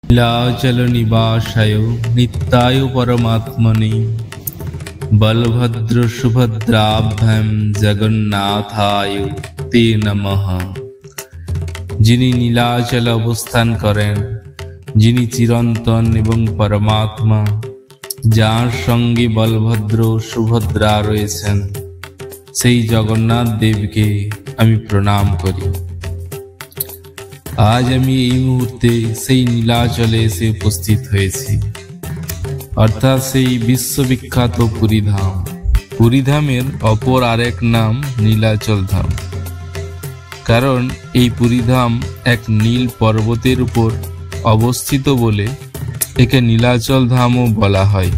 नीलाचल निवासाय नित्याय परमात्मने बलभद्र सुभद्राभ्याम जगन्नाथाय ते नमः। যিনি নীলাচলে অবস্থান করেন, যিনি চিরন্তন এবং পরমাত্মা, যার সঙ্গে বলভদ্র সুভদ্রা রয়েছেন, সেই জগন্নাথ দেবকে আমি প্রণাম করি। আজ আমি এই মুহূর্তে সেই নীলাচলে এসে উপস্থিত হয়েছি, অর্থাৎ সেই বিশ্ববিখ্যাত পুরীধাম। পুরীধামের অপর আরেক নাম নীলাচল ধাম, কারণ এই পুরীধাম এক নীল পর্বতের উপর অবস্থিত বলে একে নীলাচল ধামও বলা হয়।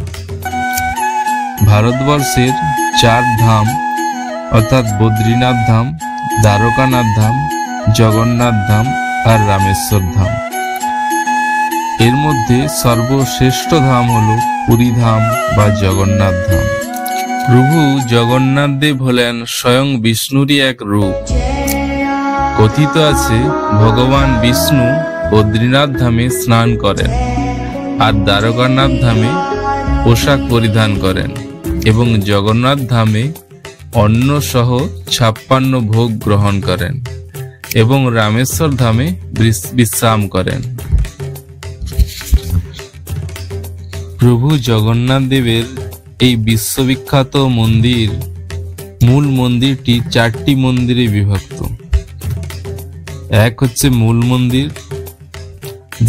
ভারতবর্ষের 4 ধাম অর্থাৎ বদ্রীনাথ ধাম, দ্বারকানাথ ধাম, জগন্নাথ ধাম আর রামেশ্বর ধাম। এর মধ্যে সর্বশ্রেষ্ঠ ধাম হল পুরীধাম বা জগন্নাথ ধাম। প্রভু জগন্নাথ দেব হলেন স্বয়ং বিষ্ণুরই এক রূপ। কথিত আছে ভগবান বিষ্ণু বদ্রীনাথ ধামে স্নান করেন আর দ্বারকানাথ ধামে পোশাক পরিধান করেন এবং জগন্নাথ ধামে অন্ন সহ 56 ভোগ গ্রহণ করেন এবং রামেশ্বর ধামে বিশ্রাম করেন। প্রভু জগন্নাথ দেবের এই বিশ্ববিখ্যাত মন্দির, মূল মন্দিরটি 4টি মন্দিরে বিভক্ত। এক হচ্ছে মূল মন্দির,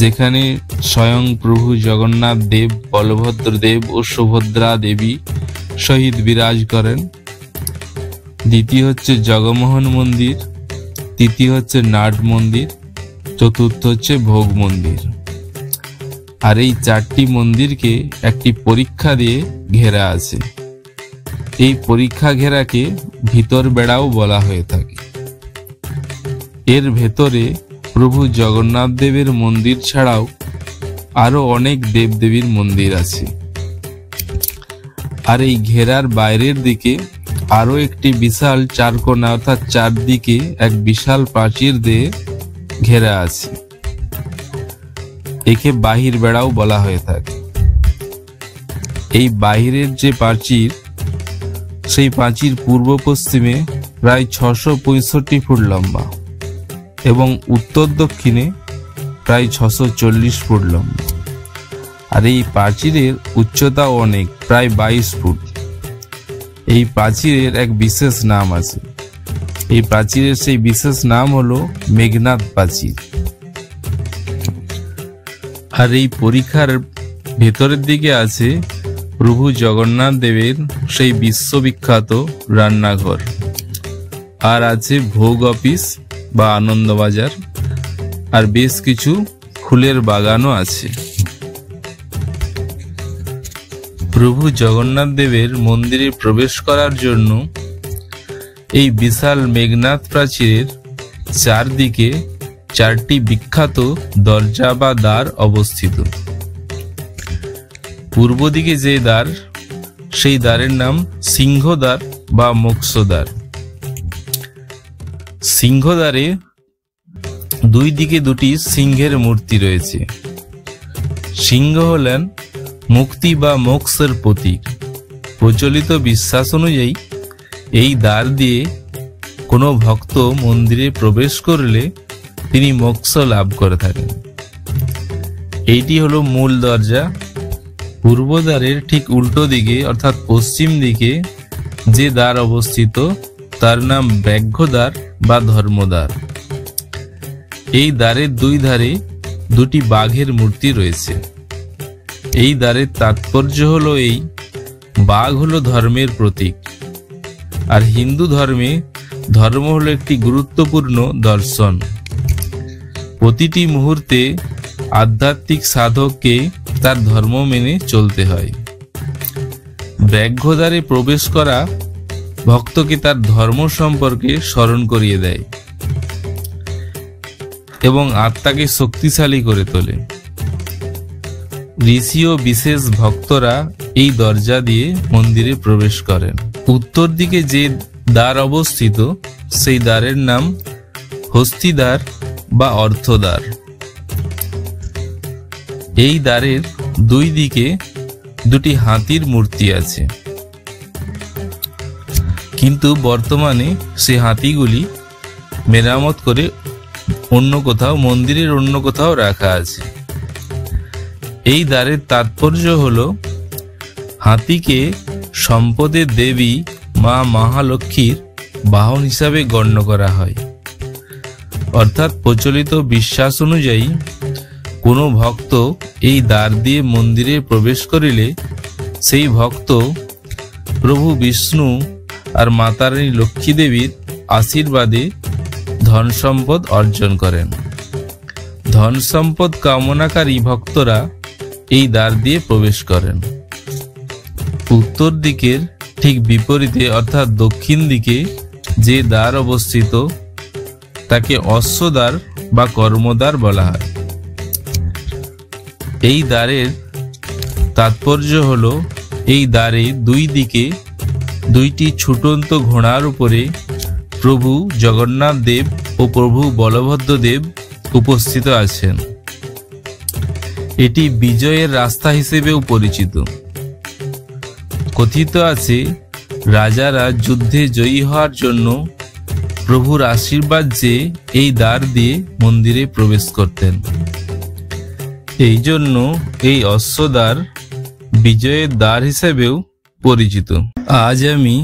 যেখানে স্বয়ং প্রভু জগন্নাথ দেব, বলভদ্র দেব ও সুভদ্রা দেবী সহিত বিরাজ করেন। দ্বিতীয় হচ্ছে জগমোহন মন্দির, তৃতীয় হচ্ছে নাট মন্দির, চতুর্থ হচ্ছে ভোগ মন্দির। আর এই 4টি মন্দিরকে একটি পরীক্ষা দিয়ে ঘেরা আছে। এই পরীক্ষা ঘেরাকে ভিতর বেড়াও বলা হয়ে থাকে। এর ভেতরে প্রভু জগন্নাথ দেবের মন্দির ছাড়াও আরো অনেক দেবদেবীর মন্দির আছে। আর এই ঘেরার বাইরের দিকে আরো একটি বিশাল 4 কোণা অর্থাৎ 4 দিকে এক বিশাল প্রাচীর দিয়ে ঘেরা আছে। একে বাহির বেড়াও বলা হয়ে থাকে। এই বাহিরের যে প্রাচীর, সেই প্রাচীর পূর্ব পশ্চিমে প্রায় 665 ফুট লম্বা এবং উত্তর দক্ষিণে প্রায় 640 ফুট লম্বা। আর এই প্রাচীরের উচ্চতাও অনেক, প্রায় 22 ফুট। এই প্রাচীরের এক বিশেষ নাম আছে। এই প্রাচীরের সেই বিশেষ নাম হলো মেঘনাদ প্রাচীর। আর এই পরীক্ষার ভেতরের দিকে আছে প্রভু জগন্নাথ দেবের সেই বিশ্ববিখ্যাত রান্নাঘর, আর আছে ভোগ অফিস বা আনন্দবাজার, আর বেশ কিছু ফুলের বাগানও আছে। প্রভু জগন্নাথ দেবের মন্দিরে প্রবেশ করার জন্য এই বিশাল মেঘনাদ প্রাচীরের চারদিকে 4টি বিখ্যাত দরজা বা দ্বার অবস্থিত। পূর্ব দিকে যে দ্বার, সেই দ্বারের নাম সিংহদ্বার বা মোক্ষদ্বার। সিংহদ্বারে 2 দিকে 2টি সিংহের মূর্তি রয়েছে। সিংহ হলেন মুক্তি বা মোক্ষের প্রতীক। প্রচলিত বিশ্বাস অনুযায়ী এই দ্বার দিয়ে কোনো ভক্ত মন্দিরে প্রবেশ করলে তিনি মোক্ষ লাভ করে থাকেন। এইটি হলো মূল দরজা। পূর্ব দ্বারের ঠিক উল্টো দিকে অর্থাৎ পশ্চিম দিকে যে দ্বার অবস্থিত, তার নাম ব্যাঘ্রদ্বার বা ধর্মদ্বার। এই দ্বারের 2 ধারে 2টি বাঘের মূর্তি রয়েছে। এই দ্বারের তাৎপর্য হলো এই, বাঘ হলো ধর্মের প্রতীক। আর হিন্দু ধর্মে ধর্ম হলো একটি গুরুত্বপূর্ণ দর্শন। প্রতিটি মুহূর্তে আধ্যাত্মিক সাধককে তার ধর্ম মেনে চলতে হয়। ব্যাঘ্রদ্বারে প্রবেশ করা ভক্তকে তার ধর্ম সম্পর্কে স্মরণ করিয়ে দেয় এবং আত্মাকে শক্তিশালী করে তোলে। ঋষি ও বিশেষ ভক্তরা এই দরজা দিয়ে মন্দিরে প্রবেশ করেন। উত্তর দিকে যে দ্বার অবস্থিত, সেই দ্বারের নাম হস্তিদ্বার বা অর্থদ্বার। এই দ্বারের দুই দিকে দুটি হাতির মূর্তি আছে, কিন্তু বর্তমানে সে হাতিগুলি মেরামত করে অন্য কোথাও, মন্দিরের অন্য কোথাও রাখা আছে। এই দ্বারের তাৎপর্য হলো হাতিকে সম্পদের দেবী মা মহালক্ষ্মীর বাহন হিসাবে গণ্য করা হয়। অর্থাৎ প্রচলিত বিশ্বাস অনুযায়ী কোনো ভক্ত এই দ্বার দিয়ে মন্দিরে প্রবেশ করিলে সেই ভক্ত প্রভু বিষ্ণু আর মাতারানী লক্ষ্মী দেবীর আশীর্বাদে ধন সম্পদ অর্জন করেন। ধন সম্পদ কামনাকারী ভক্তরা এই দ্বার দিয়ে প্রবেশ করেন। উত্তর দিকের ঠিক বিপরীতে অর্থাৎ দক্ষিণ দিকে যে দ্বার অবস্থিত তাকে অশ্বদ্বার বা কর্মদ্বার বলা হয়। এই দ্বারের তাৎপর্য হলো এই দ্বারে দুই দিকে দুইটি ছুটন্ত ঘোড়ার উপরে প্রভু জগন্নাথ দেব ও প্রভু বলভদ্র দেব উপস্থিত আছেন। এটি বিজয়ের রাস্তা হিসেবেও পরিচিত। কথিত আছে রাজারা যুদ্ধে জয়ী হওয়ার জন্য প্রভুর আশীর্বাদ চেয়ে এই দ্বার দিয়ে মন্দিরে প্রবেশ করতেন। এই জন্য এই অশ্বদ্বার বিজয়ের দ্বার হিসেবেও পরিচিত। আজ আমি